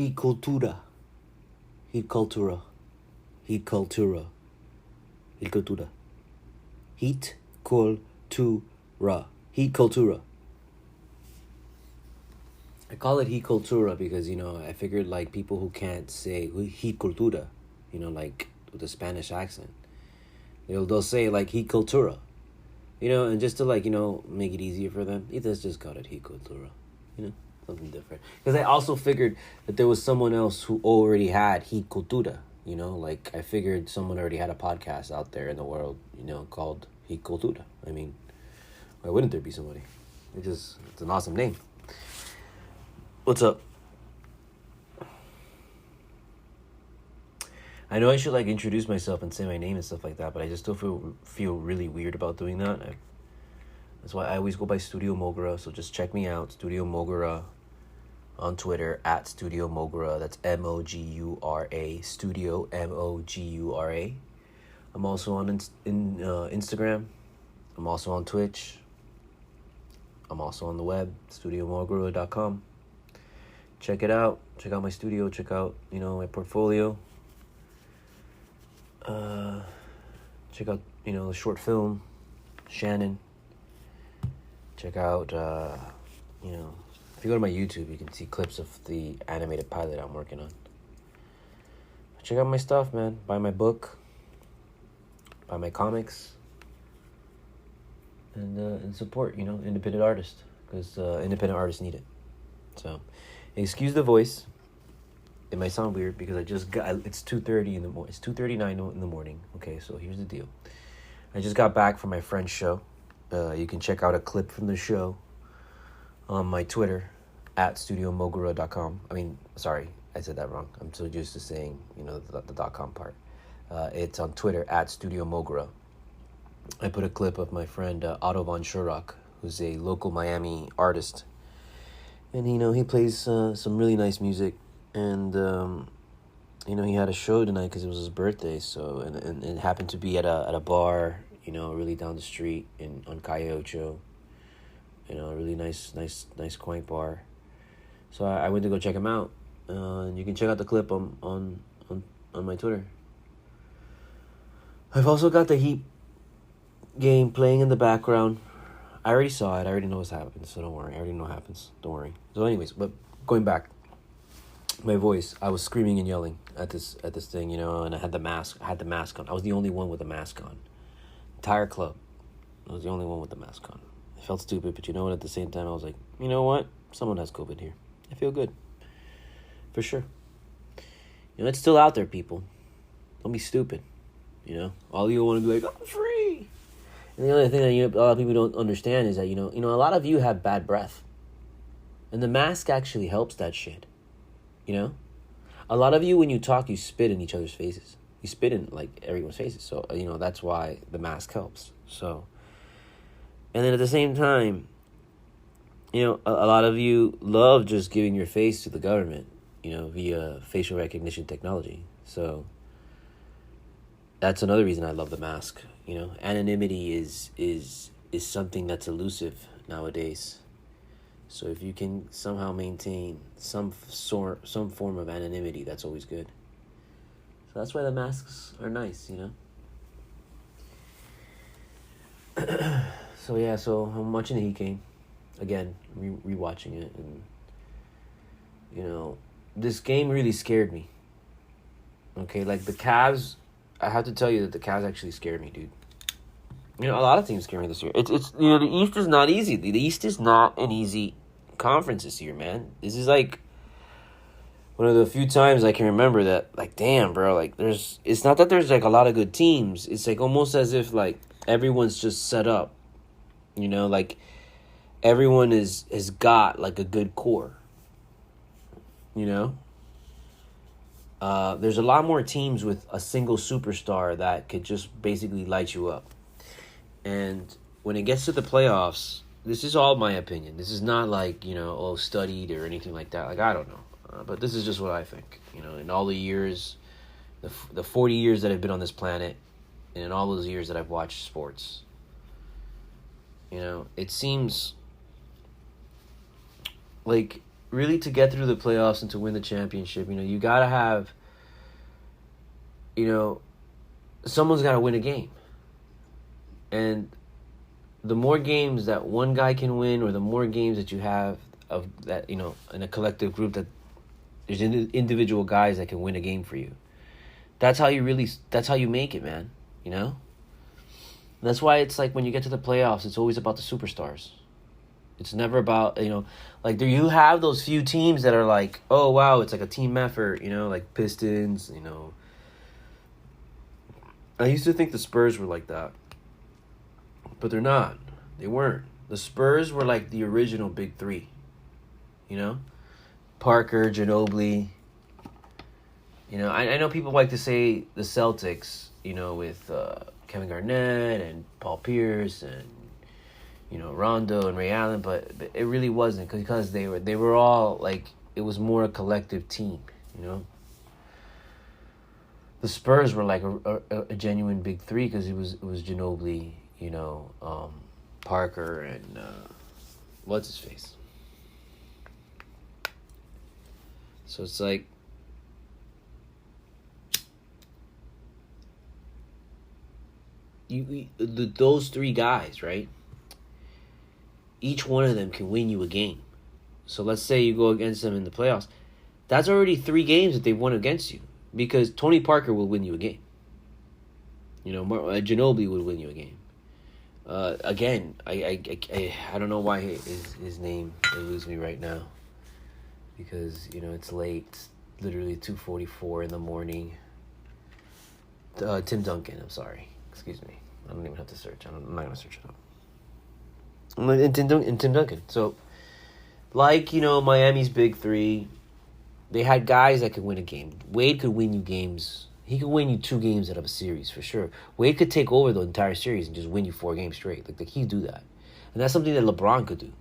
Heat cultura. Heat cultura. Heat cultura. Heat cultura. Heat cultura. Heat cultura. I call it heat cultura because, I figured like people who can't say heat cultura, like with a Spanish accent, they'll say like heat cultura, and just to like, make it easier for them, let's just call it heat cultura, something different. Because I also figured that there was someone else who already had heat cultura, like I figured someone already had a podcast out there in the world, called heat cultura. I mean, why wouldn't there be somebody? It's an awesome name. What's up? I know I should like introduce myself and say my name and stuff like that, but I just still feel really weird about doing that. That's why I always go by Studio Mogura. So just check me out, Studio Mogura, on Twitter at Studio Mogura. That's Mogura, Studio Mogura. I'm also on Instagram. I'm also on Twitch. I'm also on the web, studiomogura.com. Check it out. Check out my studio. Check out, my portfolio. Check out, the short film, Shannon. Check out, if you go to my YouTube, you can see clips of the animated pilot I'm working on. Check out my stuff, man. Buy my book. Buy my comics. And support, independent artists. Because independent artists need it. So, excuse the voice. It might sound weird because it's 2:30 in the morning. It's 2:39 in the morning. Okay, so here's the deal. I just got back from my friend's show. You can check out a clip from the show on my Twitter at studiomogura.com. I mean, sorry, I said that wrong. I'm so used to saying, the .com part. It's on Twitter at studiomogura. I put a clip of my friend Otto von Schurach, who's a local Miami artist. And, he plays some really nice music. And, he had a show tonight because it was his birthday. So, and it happened to be at a bar, really down the street on Calle Ocho. A really nice quaint bar. So I went to go check him out. And you can check out the clip on my Twitter. I've also got the Heat game playing in the background. I already saw it. I already know what's happening, so don't worry. I already know what happens. Don't worry. So anyways, but going back, my voice, I was screaming and yelling at this thing, and I had the mask. I had the mask on. I was the only one with the mask on. Entire club. I was the only one with the mask on. I felt stupid, but what? At the same time, I was like, you know what? Someone has COVID here. I feel good. For sure. It's still out there, people. Don't be stupid. All you want to be like, I'm free. And the other thing that a lot of people don't understand is that, a lot of you have bad breath. And the mask actually helps that shit. A lot of you, when you talk, you spit in each other's faces. You spit in, like, everyone's faces. So, that's why the mask helps. So, and then at the same time, a lot of you love just giving your face to the government, via facial recognition technology. So, that's another reason I love the mask. Anonymity is something that's elusive nowadays. So if you can somehow maintain some form of anonymity, that's always good. So that's why the masks are nice, So yeah, so I'm watching the Heat game again, rewatching it, and this game really scared me. Okay, like the Cavs. I have to tell you that the Cavs actually scared me, dude. A lot of teams scare me this year. It's the East is not easy. The East is not an easy conference this year, man. This is like one of the few times I can remember that, like, damn, bro, like it's not that there's like a lot of good teams. It's like almost as if like everyone's just set up, like everyone has got like a good core, There's a lot more teams with a single superstar that could just basically light you up. And when it gets to the playoffs, this is all my opinion. This is not like, studied or anything like that. Like, I don't know. But this is just what I think. In all the years, the 40 years that I've been on this planet, and in all those years that I've watched sports, it seems like really to get through the playoffs and to win the championship, you got to have, someone's got to win a game. And the more games that one guy can win, or the more games that you have of that, in a collective group, that there's individual guys that can win a game for you. That's how you make it, man. That's why it's like when you get to the playoffs, it's always about the superstars. It's never about, like there you have those few teams that are like, oh wow, it's like a team effort, like Pistons, I used to think the Spurs were like that. But they're not. They weren't. The Spurs were like the original big three. Parker, Ginobili. I know people like to say the Celtics, with Kevin Garnett and Paul Pierce and, Rondo and Ray Allen, but it really wasn't because they were all like, it was more a collective team, The Spurs were like a genuine big three because it was Ginobili, Parker and what's his face. So it's like those three guys, right? Each one of them can win you a game. So let's say you go against them in the playoffs. That's already 3 games that they've won against you because Tony Parker will win you a game. Ginobili would win you a game. Again, I don't know why his name eludes me right now because it's late. It's literally 2:44 in the morning. Tim Duncan. I'm sorry. Excuse me. I don't even have to search. I'm not gonna search it up. And Tim Duncan. So, Miami's big three, they had guys that could win a game. Wade could win you games. He could win you 2 games out of a series for sure. Wade could take over the entire series and just win you 4 games straight. Like he'd do that, and that's something that LeBron could do.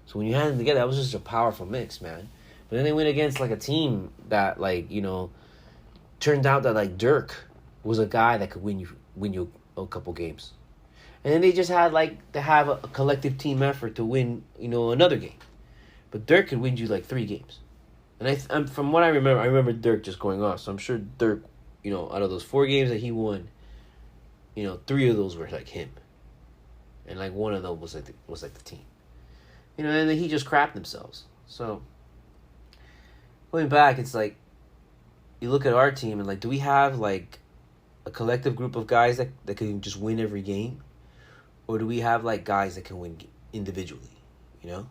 So when you had them together, that was just a powerful mix, man. But then they went against like a team that turned out that like Dirk was a guy that could win you a couple games. And then they just had to have a collective team effort to win, another game. But Dirk could win you 3 games. And I'm from what I remember Dirk just going off. So I'm sure Dirk, out of those 4 games that he won, 3 of those were like him. And 1 of them was like the team. And then he just crapped themselves. So going back, it's like you look at our team and do we have a collective group of guys that can just win every game? Or do we have guys that can win individually, And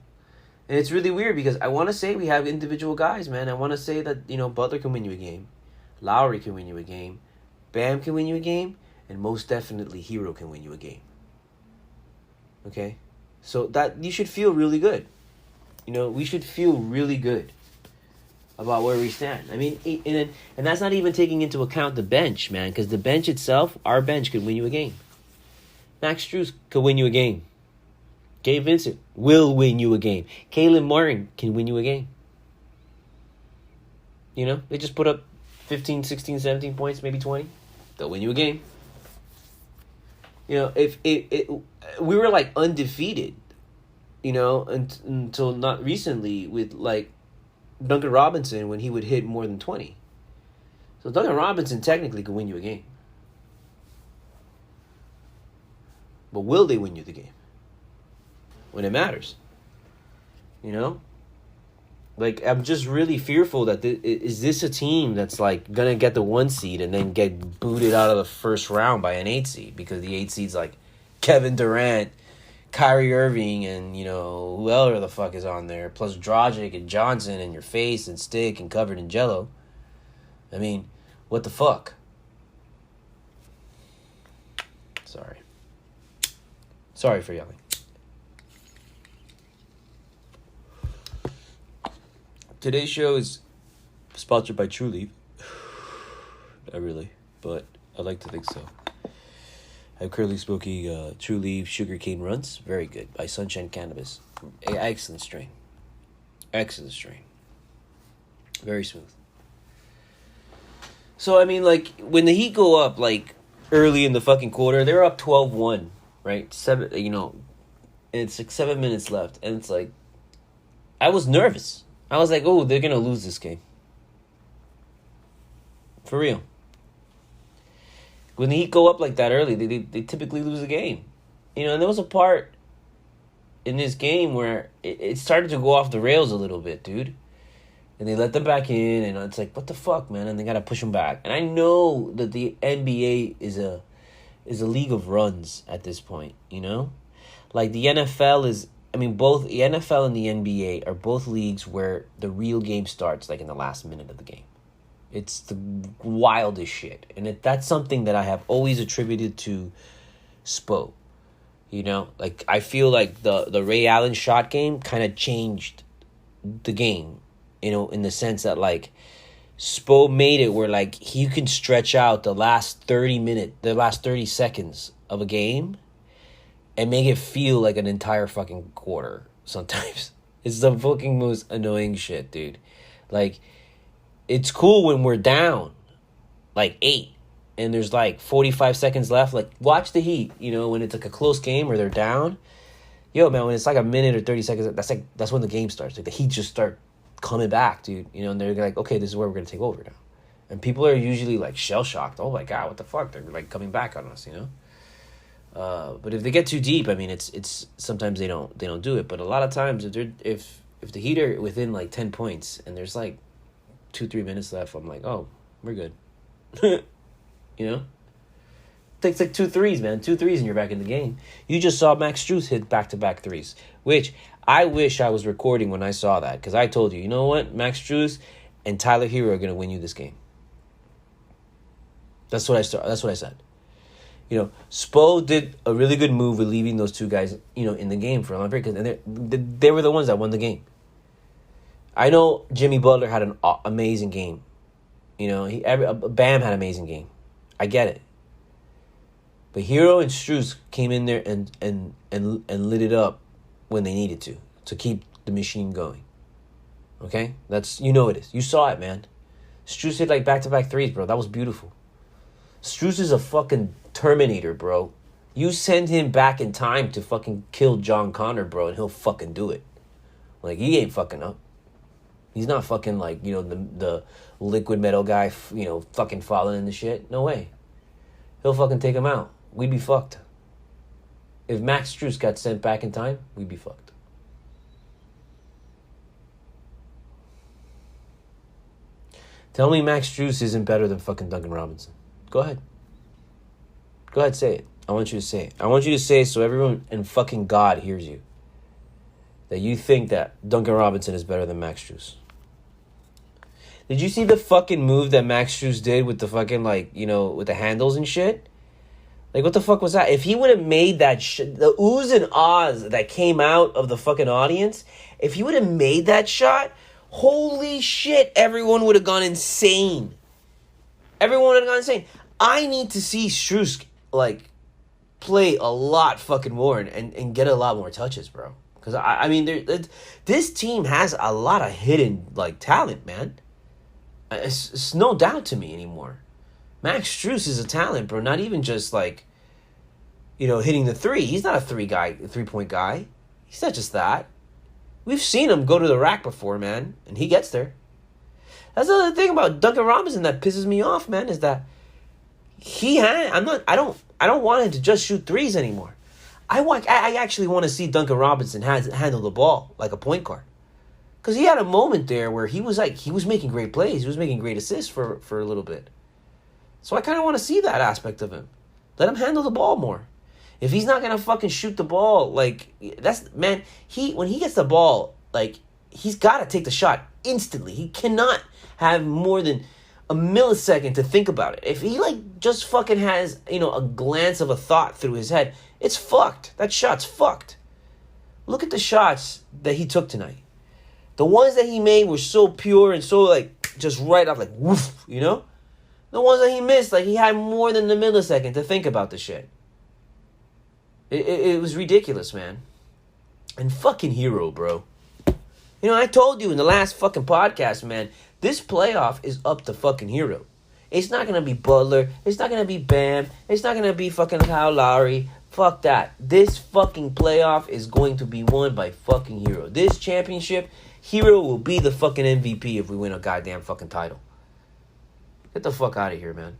it's really weird because I want to say we have individual guys, man. I want to say that, Butler can win you a game. Lowry can win you a game. Bam can win you a game. And most definitely Hero can win you a game. Okay? So that you should feel really good. We should feel really good about where we stand. I mean, and that's not even taking into account the bench, man. Because the bench itself, our bench could win you a game. Max Strus could win you a game. Gabe Vincent will win you a game. Kalen Martin can win you a game. They just put up 15, 16, 17 points, maybe 20. They'll win you a game. If we were undefeated, until not recently with Duncan Robinson when he would hit more than 20. So Duncan Robinson technically could win you a game. But will they win you the game? When it matters. I'm just really fearful that is this a team that's gonna get the 1 seed and then get booted out of the first round by an 8 seed because the 8 seed's Kevin Durant, Kyrie Irving, and whoever the fuck is on there, plus Dragic and Johnson and your face and stick and covered in jello. I mean, what the fuck? Sorry for yelling. Today's show is sponsored by True Leaf. Not really, but I like to think so. I'm currently smoking True Leaf Sugarcane Runs. Very good. By Sunshine Cannabis. Excellent strain. Excellent strain. Very smooth. So, I mean, when the Heat go up, early in the fucking quarter, they're up 12-1, right? 7, and it's 7 minutes left. And it's I was nervous. I was like, oh, they're going to lose this game. For real. When the Heat go up like that early, they typically lose a game. You know, and there was a part in this game where it started to go off the rails a little bit, dude. And they let them back in, and it's like, what the fuck, man? And they got to push them back. And I know that the NBA is a league of runs at this point, you know? Like, the NFL is... I mean, both the NFL and the NBA are both leagues where the real game starts, like, in the last minute of the game. It's the wildest shit. And that's something that I have always attributed to Spo. You know? Like, I feel like the Ray Allen shot game kind of changed the game. You know, in the sense that, like, Spo made it where, like, you can stretch out the last 30 seconds of a game and make it feel like an entire fucking quarter sometimes. It's the fucking most annoying shit, dude. Like, it's cool when we're down, like, 8, and there's, like, 45 seconds left. Like, watch the Heat, you know, when it's, like, a close game or they're down. Yo, man, when it's, like, a minute or 30 seconds, that's when the game starts. Like, the Heat just start coming back, dude, you know, and they're like, okay, this is where we're gonna take over now, and people are usually like shell shocked. Oh my god, what the fuck? They're like coming back on us, you know. But if they get too deep, I mean, it's sometimes they don't do it. But a lot of times, if the Heat are within like 10 points and there's like 2-3 minutes left, I'm like, oh, we're good. You know, takes like 2 threes, man, 2 threes, and you're back in the game. You just saw Max Strus hit back-to-back threes, which I wish I was recording when I saw that, because I told you, you know what? Max Strus and Tyler Hero are going to win you this game. That's what I said. You know, Spo did a really good move with leaving those two guys, you know, in the game for a long period, because they were the ones that won the game. I know Jimmy Butler had an amazing game. You know, Bam had an amazing game. I get it. But Hero and Strus came in there and lit it up when they needed to keep the machine going. Okay? That's, you know it is. You saw it, man. Strus hit like back-to-back threes, bro. That was beautiful. Strus is a fucking Terminator, bro. You send him back in time to fucking kill John Connor, bro, and he'll fucking do it. Like, he ain't fucking up. He's not fucking like, you know, the liquid metal guy, you know, fucking falling in the shit. No way. He'll fucking take him out. We'd be fucked. If Max Strus got sent back in time, we'd be fucked. Tell me Max Strus isn't better than fucking Duncan Robinson. Go ahead. Go ahead, say it. I want you to say it. I want you to say it so everyone and fucking God hears you. That you think that Duncan Robinson is better than Max Strus. Did you see the fucking move that Max Strus did with the fucking, like, you know, with the handles and shit? Like, what the fuck was that? If he would have made that shit, the oohs and ahs that came out of the fucking audience, if he would have made that shot, holy shit, everyone would have gone insane. Everyone would have gone insane. I need to see Strus, like, play a lot fucking more and get a lot more touches, bro. Because, I mean, this team has a lot of hidden, like, talent, man. It's no doubt to me anymore. Max Strus is a talent, bro. Not even just, like, you know, hitting the three. He's not a three-point guy. He's not just that. We've seen him go to the rack before, man, and he gets there. That's the other thing about Duncan Robinson that pisses me off, man, is that I don't want him to just shoot threes anymore. I actually want to see Duncan Robinson handle the ball like a point guard. Because he had a moment there where he was making great plays. He was making great assists for a little bit. So I kind of want to see that aspect of him. Let him handle the ball more. If he's not going to fucking shoot the ball, like, that's, man, when he gets the ball, like, he's got to take the shot instantly. He cannot have more than a millisecond to think about it. If he, like, just fucking has, you know, a glance of a thought through his head, it's fucked. That shot's fucked. Look at the shots that he took tonight. The ones that he made were so pure and so, like, just right off, like, woof, you know? The ones that he missed, like, he had more than a millisecond to think about the shit. It was ridiculous, man. And fucking Hero, bro. You know, I told you in the last fucking podcast, man, this playoff is up to fucking Hero. It's not going to be Butler. It's not going to be Bam. It's not going to be fucking Kyle Lowry. Fuck that. This fucking playoff is going to be won by fucking Hero. This championship Hero will be the fucking MVP if we win a goddamn fucking title. Get the fuck out of here, man.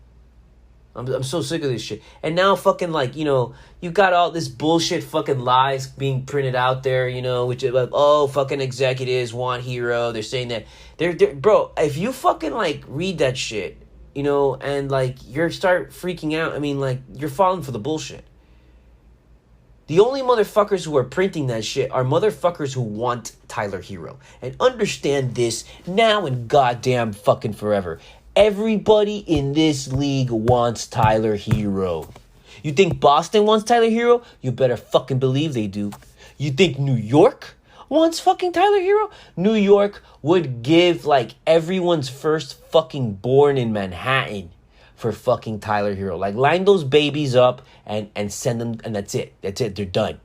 I'm so sick of this shit. And now fucking like, you know, you got all this bullshit fucking lies being printed out there, you know, which is like, oh, fucking executives want Hero. They're saying that. They're bro, if you fucking like read that shit, you know, and like you start freaking out, I mean, like, you're falling for the bullshit. The only motherfuckers who are printing that shit are motherfuckers who want Tyler Hero. And understand this now and goddamn fucking forever. Everybody in this league wants Tyler Hero. You think Boston wants Tyler Hero? You better fucking believe they do. You think New York wants fucking Tyler Hero? New York would give like everyone's first fucking born in Manhattan for fucking Tyler Hero. Like, line those babies up and send them, and that's it. That's it. They're done.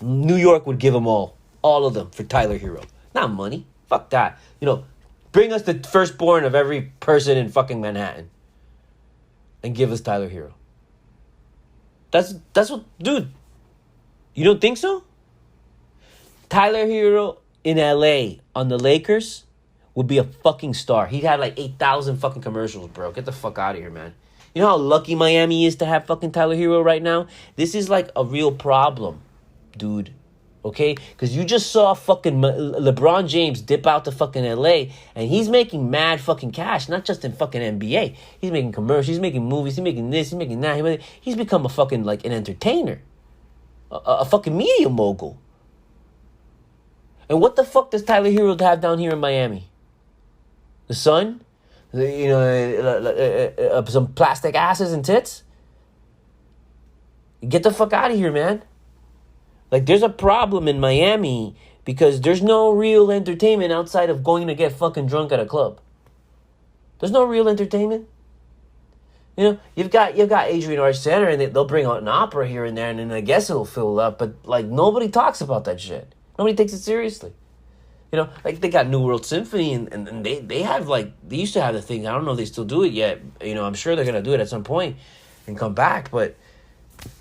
New York would give them all of them for Tyler Hero. Not money. Fuck that. You know, bring us the firstborn of every person in fucking Manhattan and give us Tyler Hero. That's what, dude. You don't think so? Tyler Hero in LA on the Lakers would be a fucking star. He'd had like 8,000 fucking commercials, bro. Get the fuck out of here, man. You know how lucky Miami is to have fucking Tyler Hero right now? This is like a real problem, dude. Okay? Because you just saw fucking LeBron James dip out to fucking LA, and he's making mad fucking cash, not just in fucking NBA. He's making commercials, he's making movies, he's making this, he's making that. He's become a fucking, like, an entertainer. A fucking media mogul. And what the fuck does Tyler Hero have down here in Miami? The sun? You know, some plastic asses and tits? Get the fuck out of here, man. Like, there's a problem in Miami because there's no real entertainment outside of going to get fucking drunk at a club. There's no real entertainment. You know, you've got Adrian Arts Center, and they'll bring out an opera here and there, and then I guess it'll fill up. But like, nobody talks about that shit. Nobody takes it seriously. You know, like, they got New World Symphony, and they have, like, they used to have the thing. I don't know if they still do it yet. You know, I'm sure they're gonna do it at some point and come back, but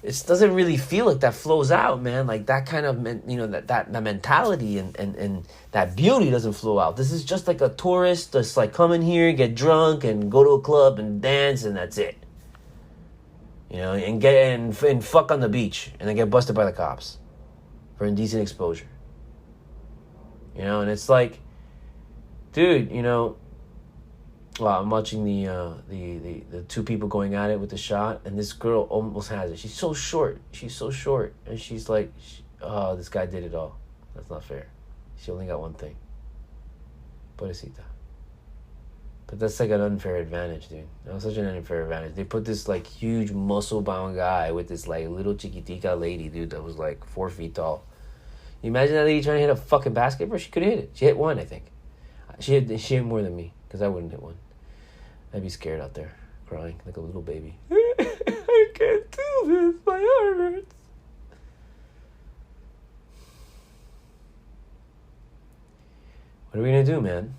it doesn't really feel like that flows out, man. Like, that kind of, you know, that mentality and that beauty doesn't flow out. This is just like a tourist that's like, come in here, get drunk, and go to a club and dance, and that's it. You know, and fuck on the beach, and then get busted by the cops for indecent exposure. You know, and it's like, dude, you know, well, I'm watching the two people going at it with the shot, and this girl almost has it. She's so short. And she's like, oh, this guy did it all. That's not fair. She only got one thing. Pobrecita. But that's like an unfair advantage, dude. That was such an unfair advantage. They put this like huge muscle-bound guy with this like little chiquitica lady, dude, that was like 4 feet tall. You imagine that lady trying to hit a fucking basketball? She could have hit it. She hit one, I think. She hit more than me, because I wouldn't hit one. I'd be scared out there, crying like a little baby. I can't do this. My arm hurts. What are we going to do, man?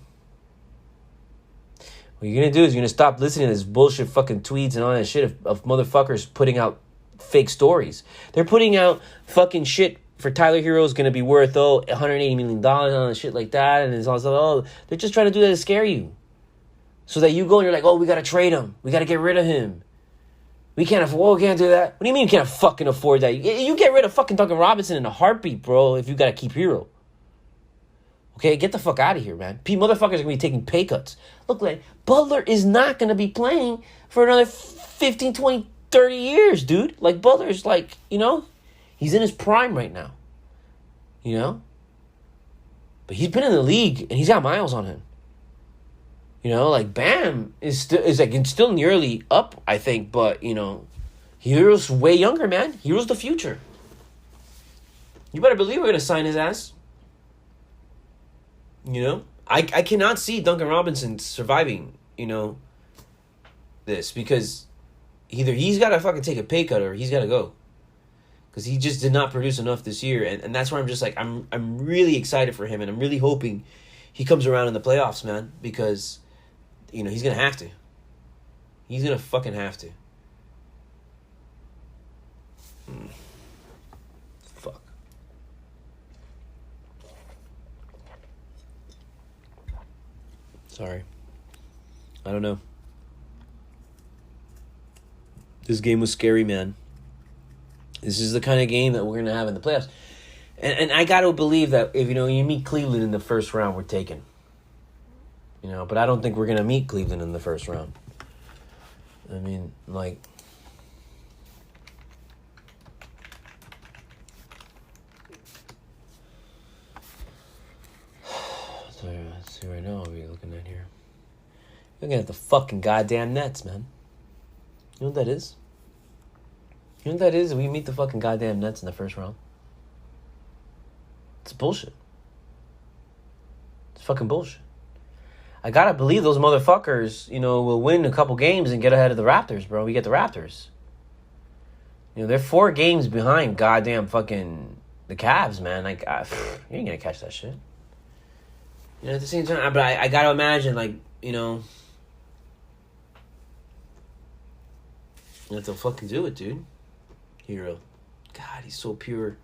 What you're going to do is you're going to stop listening to this bullshit fucking tweets and all that shit of motherfuckers putting out fake stories. They're putting out fucking shit for Tyler Hero is going to be worth, $180 million and shit like that. And it's also, they're just trying to do that to scare you. So that you go and you're like, we got to trade him. We got to get rid of him. We can't do that. What do you mean you can't fucking afford that? You get rid of fucking Duncan Robinson in a heartbeat, bro, if you got to keep Hero. Okay, get the fuck out of here, man. Motherfuckers are going to be taking pay cuts. Look, like, Butler is not going to be playing for another 15, 20, 30 years, dude. Like, Butler's like, you know, he's in his prime right now. You know? But he's been in the league, and he's got miles on him. You know, like, Bam is still nearly up, I think, but, you know, Hero's way younger, man. Hero's the future. You better believe we're going to sign his ass. You know? I cannot see Duncan Robinson surviving, you know, this, because either he's got to fucking take a pay cut or he's got to go. Because he just did not produce enough this year, and that's where I'm just like, I'm really excited for him, and I'm really hoping he comes around in the playoffs, man, because, you know, he's going to have to. He's going to fucking have to. Fuck. Sorry. I don't know. This game was scary, man. This is the kind of game that we're going to have in the playoffs. And I got to believe that if, you meet Cleveland in the first round, we're taken. But I don't think we're going to meet Cleveland in the first round. I mean, like... Let's see right now what we're looking at here. Looking at the fucking goddamn Nets, man. You know what that is? You know what that is? We meet the fucking goddamn Nets in the first round. It's bullshit. It's fucking bullshit. I gotta believe those motherfuckers, will win a couple games and get ahead of the Raptors, bro. We get the Raptors. They're 4 games behind goddamn fucking the Cavs, man. Like, you ain't gonna catch that shit. At the same time, but I gotta imagine, like, you have to fucking do it, dude. Hero. God, he's so pure.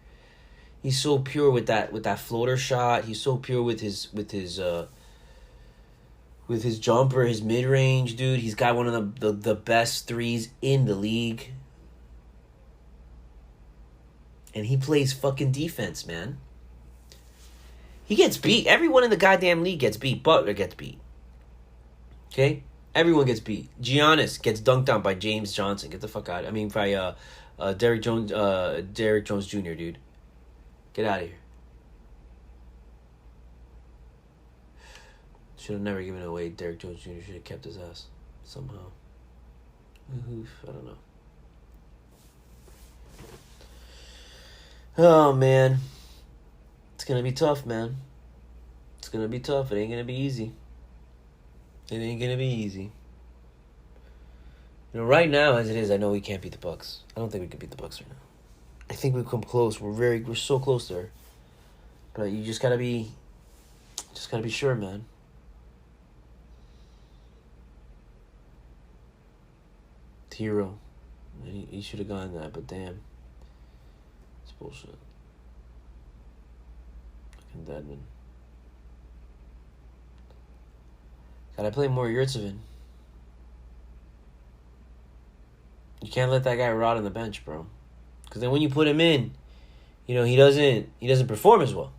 He's so pure with that floater shot. He's so pure with his jumper, his mid range, dude. He's got one of the best threes in the league. And he plays fucking defense, man. He gets beat. Everyone in the goddamn league gets beat. Butler gets beat. Okay? Everyone gets beat. Giannis gets dunked on by James Johnson. Get the fuck out. By Derrick Jones Jr., dude. Get out of here. Should have never given it away. Derrick Jones Jr. should have kept his ass. Somehow. I don't know. Oh, man. It's going to be tough, man. It's going to be tough. It ain't going to be easy. It ain't going to be easy. Right now, as it is, I know we can't beat the Bucks. I don't think we can beat the Bucks right now. I think we've come close. We're so close there. But you just got to be sure, man. Hero. He should have gone that, but damn. It's bullshit. Fucking Deadman. Gotta play more Yurtsevin. You can't let that guy rot on the bench, bro. Because then when you put him in, he doesn't perform as well.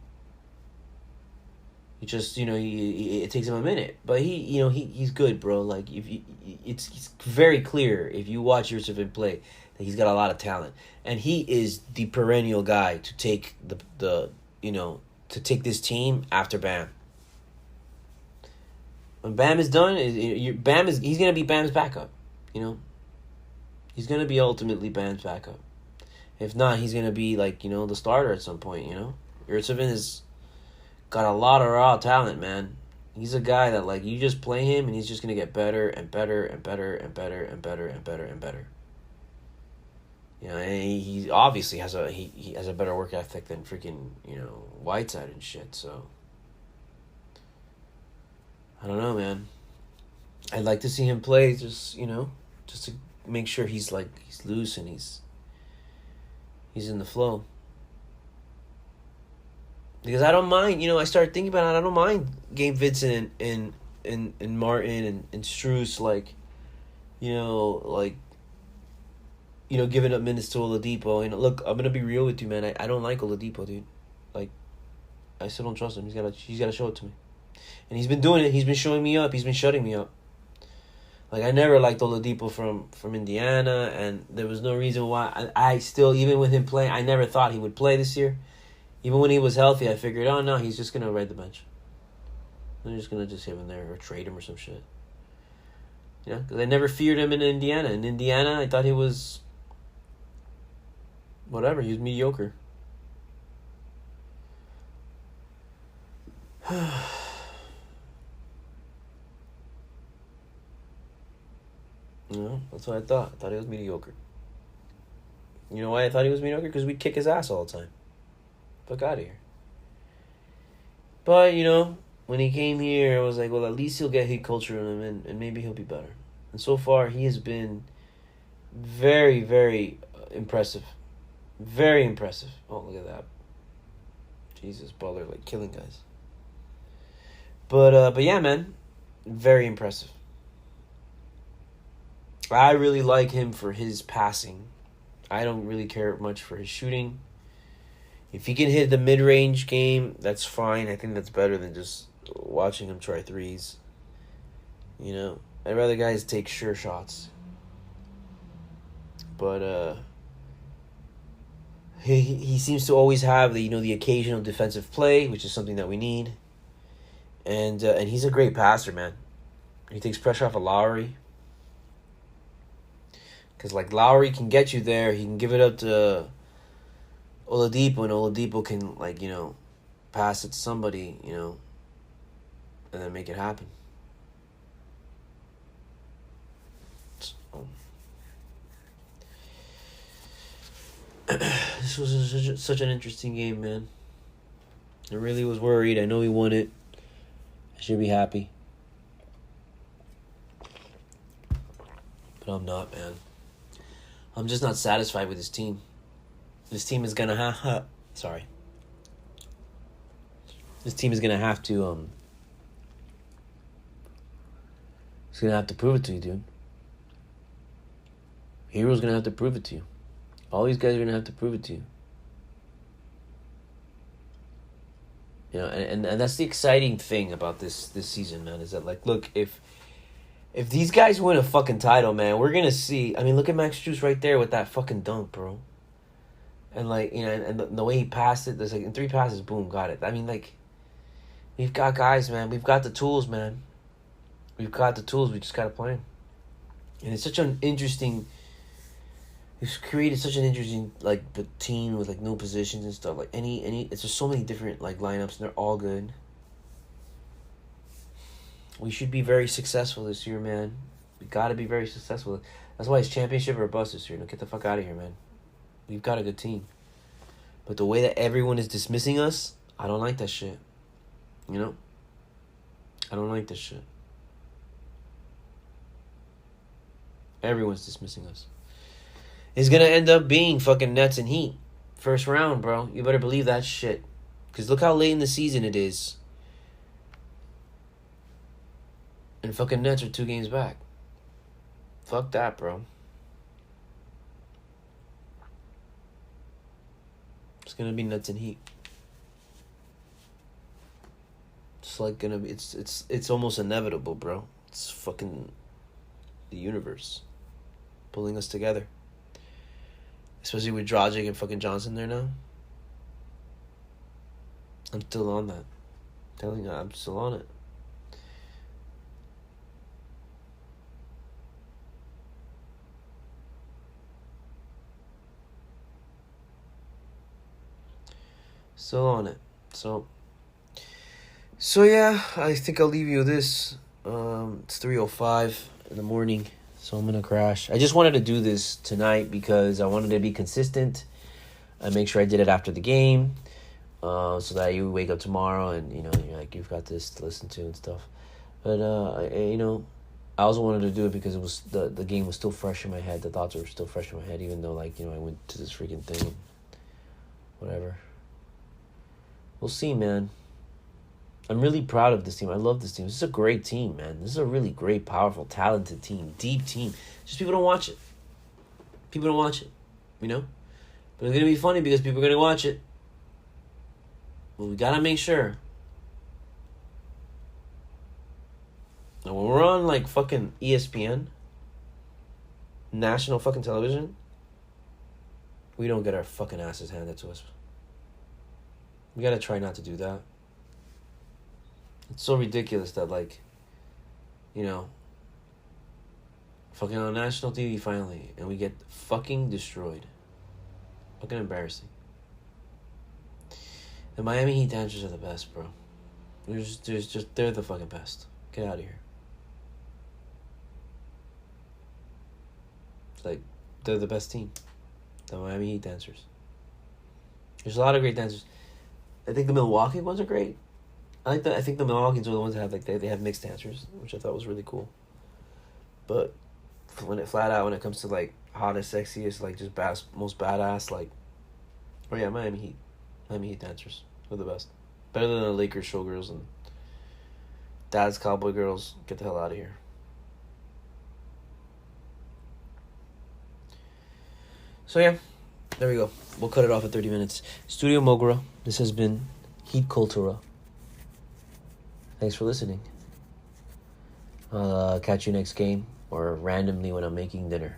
He just, it takes him a minute. But he's good, bro. Like, it's very clear if you watch Yurtsevin play that he's got a lot of talent. And he is the perennial guy to take to take this team after Bam. When Bam is done, he's gonna be Bam's backup. He's gonna be ultimately Bam's backup. If not, he's gonna be like the starter at some point. Yurtsevin has got a lot of raw talent, man. He's a guy that you just play him and he's just gonna get better and better and better and better and better and better and better. And he obviously has a better work ethic than freaking Whiteside and shit. So I don't know, man. I'd like to see him play just to make sure he's loose and he's in the flow. Because I don't mind, I started thinking about it. I don't mind Gabe Vincent and Martin and Strus giving up minutes to Oladipo. Look, I'm gonna be real with you, man. I don't like Oladipo, dude. I still don't trust him. He's gotta show it to me. And he's been doing it. He's been showing me up. He's been shutting me up. I never liked Oladipo from Indiana, and there was no reason why. I still, even with him playing, I never thought he would play this year. Even when he was healthy, I figured, oh no, he's just gonna ride the bench. They're just gonna have him there or trade him or some shit. Because I never feared him in Indiana. In Indiana, I thought he was whatever. He was mediocre. That's what I thought. I thought he was mediocre. You know why I thought he was mediocre? Because we'd kick his ass all the time. Fuck out of here. But, when he came here, I was like, well, at least he'll get heat culture in him and maybe he'll be better. And so far, he has been very, very impressive. Very impressive. Oh, look at that. Jesus, Butler, killing guys. But yeah, man. Very impressive. I really like him for his passing. I don't really care much for his shooting. If he can hit the mid-range game, that's fine. I think that's better than just watching him try threes. You know, I'd rather guys take sure shots. But he seems to always have the occasional defensive play, which is something that we need. And he's a great passer, man. He takes pressure off of Lowry. Because, like, Lowry can get you there. He can give it up to Oladipo, and Oladipo can, like, pass it to somebody, and then make it happen. So, this was such an interesting game, man. I really was worried. I know he won it. I should be happy. But I'm not, man. I'm just not satisfied with this team. This team is gonna have This team is gonna have to it's gonna have to prove it to you, dude. Hero's gonna have to prove it to you. All these guys are gonna have to prove it to you. And that's the exciting thing about this season, man, is that, like, look, if these guys win a fucking title, man, we're gonna see. I mean, look at Max Strus right there with that fucking dunk, bro. And, like, and the way he passed it, there's, like, in 3 passes, boom, got it. I mean, like, we've got guys, man. We've got the tools, man. We've got the tools. We just gotta play them. And it's such an interesting. We've created such an interesting, like, team with, like, no positions and stuff. Like, it's just so many different, like, lineups, and they're all good. We should be very successful this year, man. We gotta be very successful. That's why it's championship or bust this year. Get the fuck out of here, man. We've got a good team. But the way that everyone is dismissing us, I don't like that shit. I don't like this shit. Everyone's dismissing us. It's gonna end up being fucking Nets and Heat. First round, bro. You better believe that shit. Because look how late in the season it is. And fucking Nets are 2 games back. Fuck that, bro. It's gonna be Nets and Heat. It's like gonna be. It's almost inevitable, bro. It's fucking the universe pulling us together. Especially with Dragic and fucking Johnson there now. I'm still on that. I'm telling you, I'm still on it. Still on it. So yeah, I think I'll leave you with this. It's 3:05 in the morning, so I'm gonna crash. I just wanted to do this tonight because I wanted to be consistent. I make sure I did it after the game, so that you wake up tomorrow and you're like, you've got this to listen to and stuff. But I also wanted to do it because it was the game was still fresh in my head. The thoughts were still fresh in my head, even though I went to this freaking thing. Whatever. We'll see, man. I'm really proud of this team. I love this team. This is a great team, man. This is a really great, powerful, talented team. Deep team. Just people don't watch it. People don't watch it. But it's going to be funny because people are going to watch it. But we got to make sure. And when we're on, like, fucking ESPN, national fucking television, we don't get our fucking asses handed to us. We got to try not to do that. It's so ridiculous that, like, fucking on national TV finally, and we get fucking destroyed. Fucking embarrassing. The Miami Heat dancers are the best, bro. They're the fucking best. Get out of here. It's like, they're the best team. The Miami Heat dancers. There's a lot of great dancers. I think the Milwaukee ones are great. I think the Milwaukee's are the ones that have, like, they have mixed dancers, which I thought was really cool. But when it comes to, like, hottest, sexiest, like, just most badass, like, Miami Heat dancers are the best. Better than the Lakers showgirls and Dads, cowboy girls, get the hell out of here. So yeah, there we go. We'll cut it off at 30 minutes. Studio Mogra. This has been Heat Cultura. Thanks for listening. I'll catch you next game or randomly when I'm making dinner.